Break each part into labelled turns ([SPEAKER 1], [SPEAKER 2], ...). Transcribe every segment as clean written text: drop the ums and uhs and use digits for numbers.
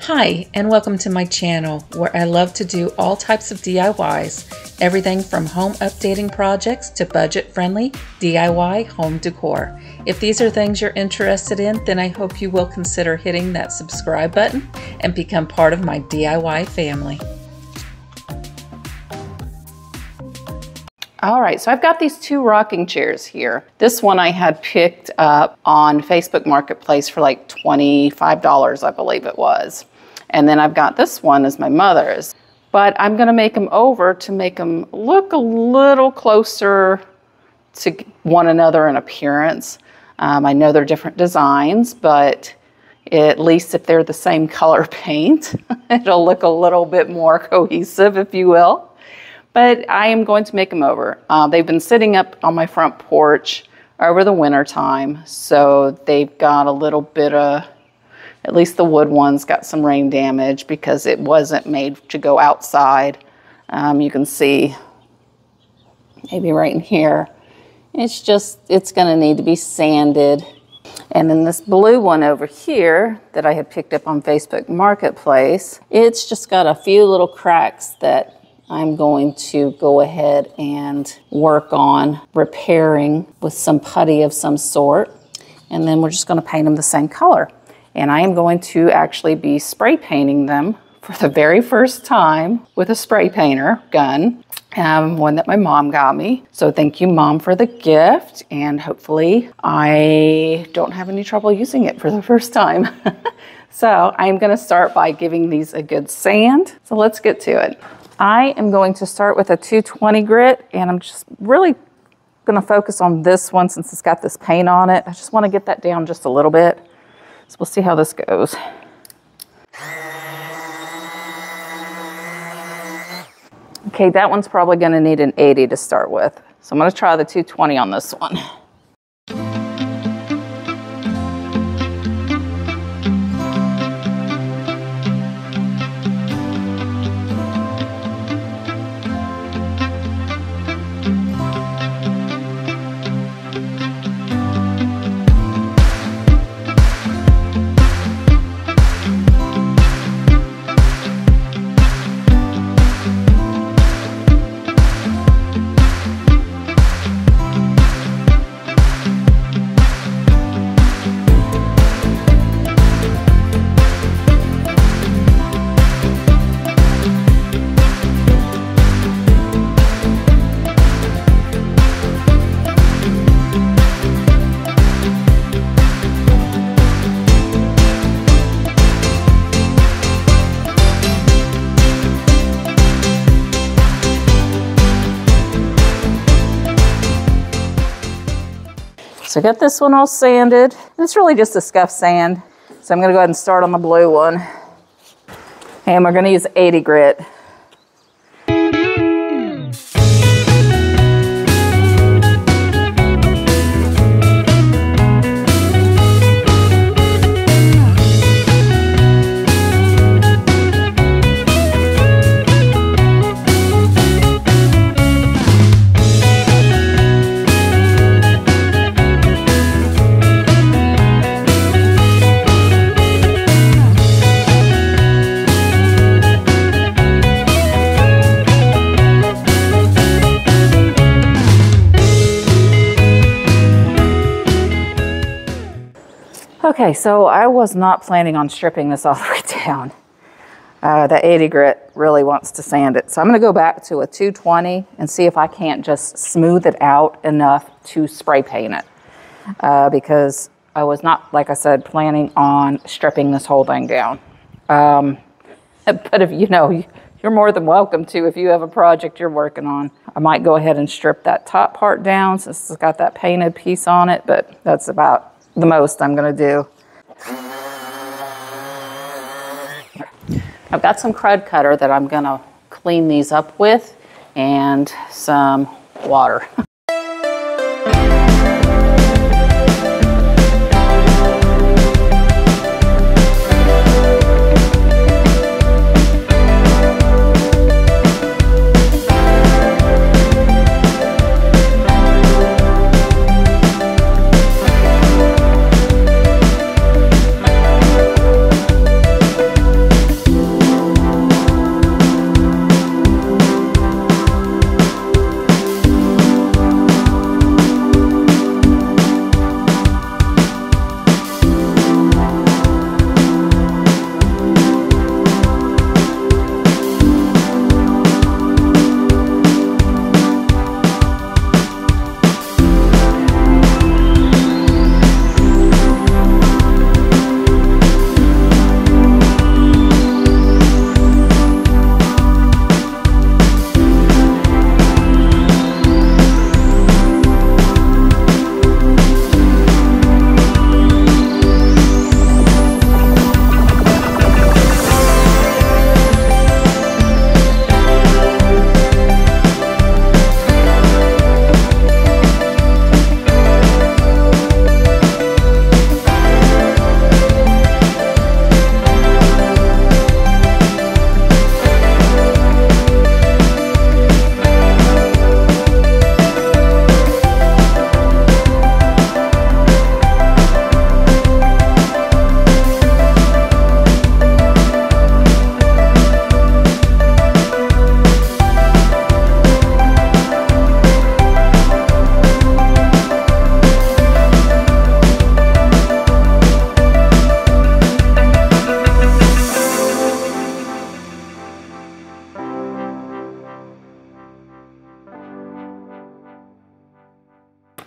[SPEAKER 1] Hi, and welcome to my channel where I love to do all types of DIYs, everything from home updating projects to budget-friendly DIY home decor. If these are things you're interested in, then I hope you will consider hitting that subscribe button and become part of my DIY family.
[SPEAKER 2] All right, so I've got these two rocking chairs here. This one I had picked up on Facebook Marketplace for like $25, I believe it was. And then I've got this one as my mother's. But I'm gonna make them over to make them look a little closer to one another in appearance. I know they're different designs, but at least if they're the same color paint, it'll look a little bit more cohesive, if you will. But I am going to make them over. They've been sitting up on my front porch over the winter time, so they've got a little bit of, at least the wood ones got some rain damage because it wasn't made to go outside. You can see maybe right in here, it's gonna need to be sanded. And then this blue one over here that I had picked up on Facebook Marketplace, it's just got a few little cracks that I'm going to go ahead and work on repairing with some putty of some sort. And then we're just going to paint them the same color. And I am going to actually be spray painting them for the very first time with a spray painter gun, one that my mom got me. So thank you, Mom, for the gift. And hopefully I don't have any trouble using it for the first time. So I'm going to start by giving these a good sand. So let's get to it. I am going to start with a 220 grit, and I'm just really going to focus on this one since it's got this paint on it. I just want to get that down just a little bit. So we'll see how this goes. Okay, that one's probably going to need an 80 to start with. So I'm going to try the 220 on this one. So I got this one all sanded. It's really just a scuff sand. So I'm gonna go ahead and start on the blue one. And we're gonna use 80 grit. Okay, so I was not planning on stripping this all the way down. The 80 grit really wants to sand it. So I'm gonna go back to a 220 and see if I can't just smooth it out enough to spray paint it. Because I was not, like I said, planning on stripping this whole thing down. But if you know, you're more than welcome to if you have a project you're working on. I might go ahead and strip that top part down since it's got that painted piece on it, but that's about the most I'm gonna do. I've got some crud cutter that I'm gonna clean these up with and some water.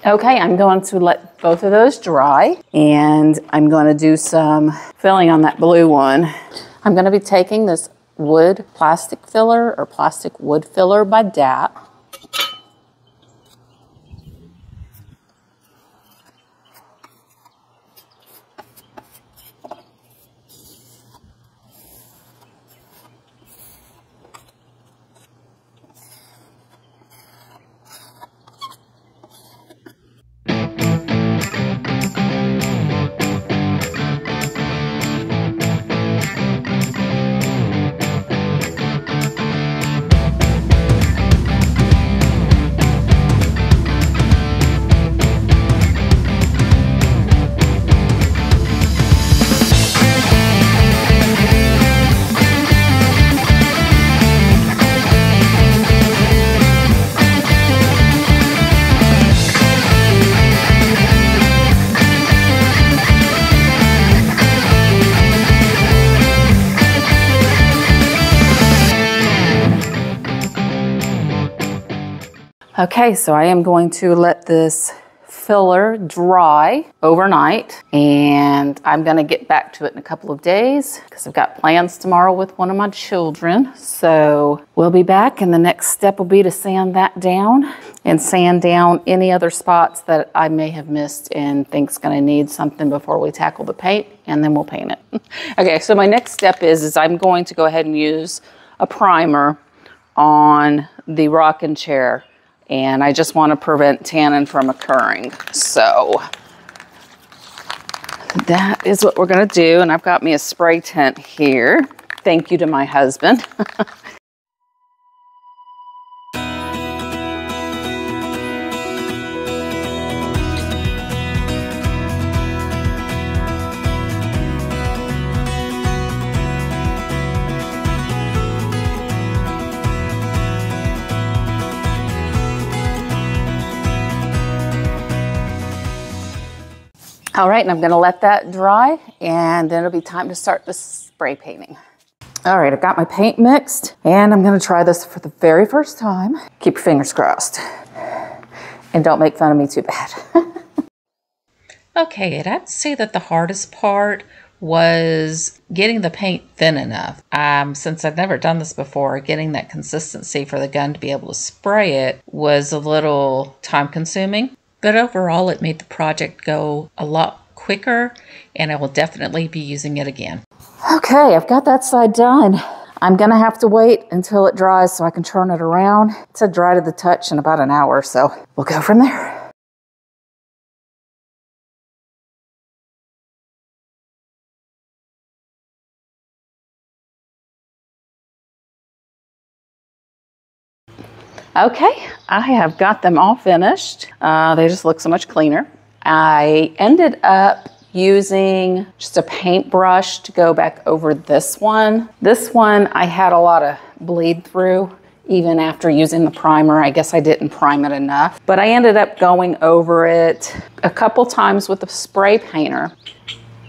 [SPEAKER 2] Okay, I'm going to let both of those dry, and I'm going to do some filling on that blue one. I'm going to be taking this wood plastic filler or plastic wood filler by DAP. Okay, so I am going to let this filler dry overnight, and I'm going to get back to it in a couple of days because I've got plans tomorrow with one of my children. So we'll be back, and the next step will be to sand that down and sand down any other spots that I may have missed and think's going to need something before we tackle the paint, and then we'll paint it. Okay, so my next step is I'm going to go ahead and use a primer on the rocking chair. And I just want to prevent tannin from occurring. So that is what we're going to do. And I've got me a spray tent here. Thank you to my husband. All right, and I'm gonna let that dry, and then it'll be time to start the spray painting. All right, I've got my paint mixed, and I'm gonna try this for the very first time. Keep your fingers crossed, and don't make fun of me too bad.
[SPEAKER 1] Okay, I'd say that the hardest part was getting the paint thin enough. Since I've never done this before, getting that consistency for the gun to be able to spray it was a little time consuming. But overall, it made the project go a lot quicker, and I will definitely be using it again.
[SPEAKER 2] Okay, I've got that side done. I'm gonna have to wait until it dries so I can turn it around. It said dry to the touch in about an hour, so we'll go from there. Okay, I have got them all finished. They just look so much cleaner. I ended up using just a paintbrush to go back over this one. This one I had a lot of bleed through even after using the primer. I guess I didn't prime it enough, but I ended up going over it a couple times with the spray painter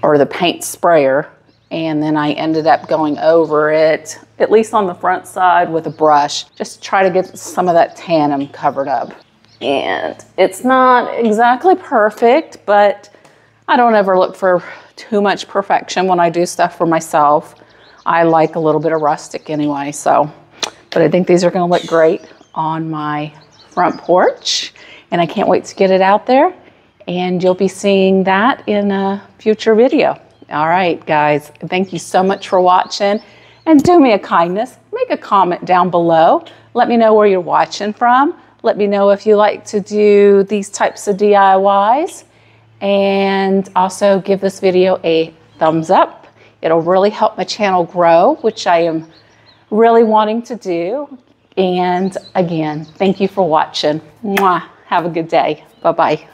[SPEAKER 2] or the paint sprayer. And then I ended up going over it, at least on the front side, with a brush, just to try to get some of that tannin covered up. And it's not exactly perfect, but I don't ever look for too much perfection when I do stuff for myself. I like a little bit of rustic anyway, so. But I think these are gonna look great on my front porch, and I can't wait to get it out there. And you'll be seeing that in a future video. All right, guys, thank you so much for watching, and do me a kindness, make a comment down below. Let me know where you're watching from. Let me know if you like to do these types of DIYs, and also give this video a thumbs up. It'll really help my channel grow, which I am really wanting to do. And again, thank you for watching. Mwah. Have a good day. Bye-bye.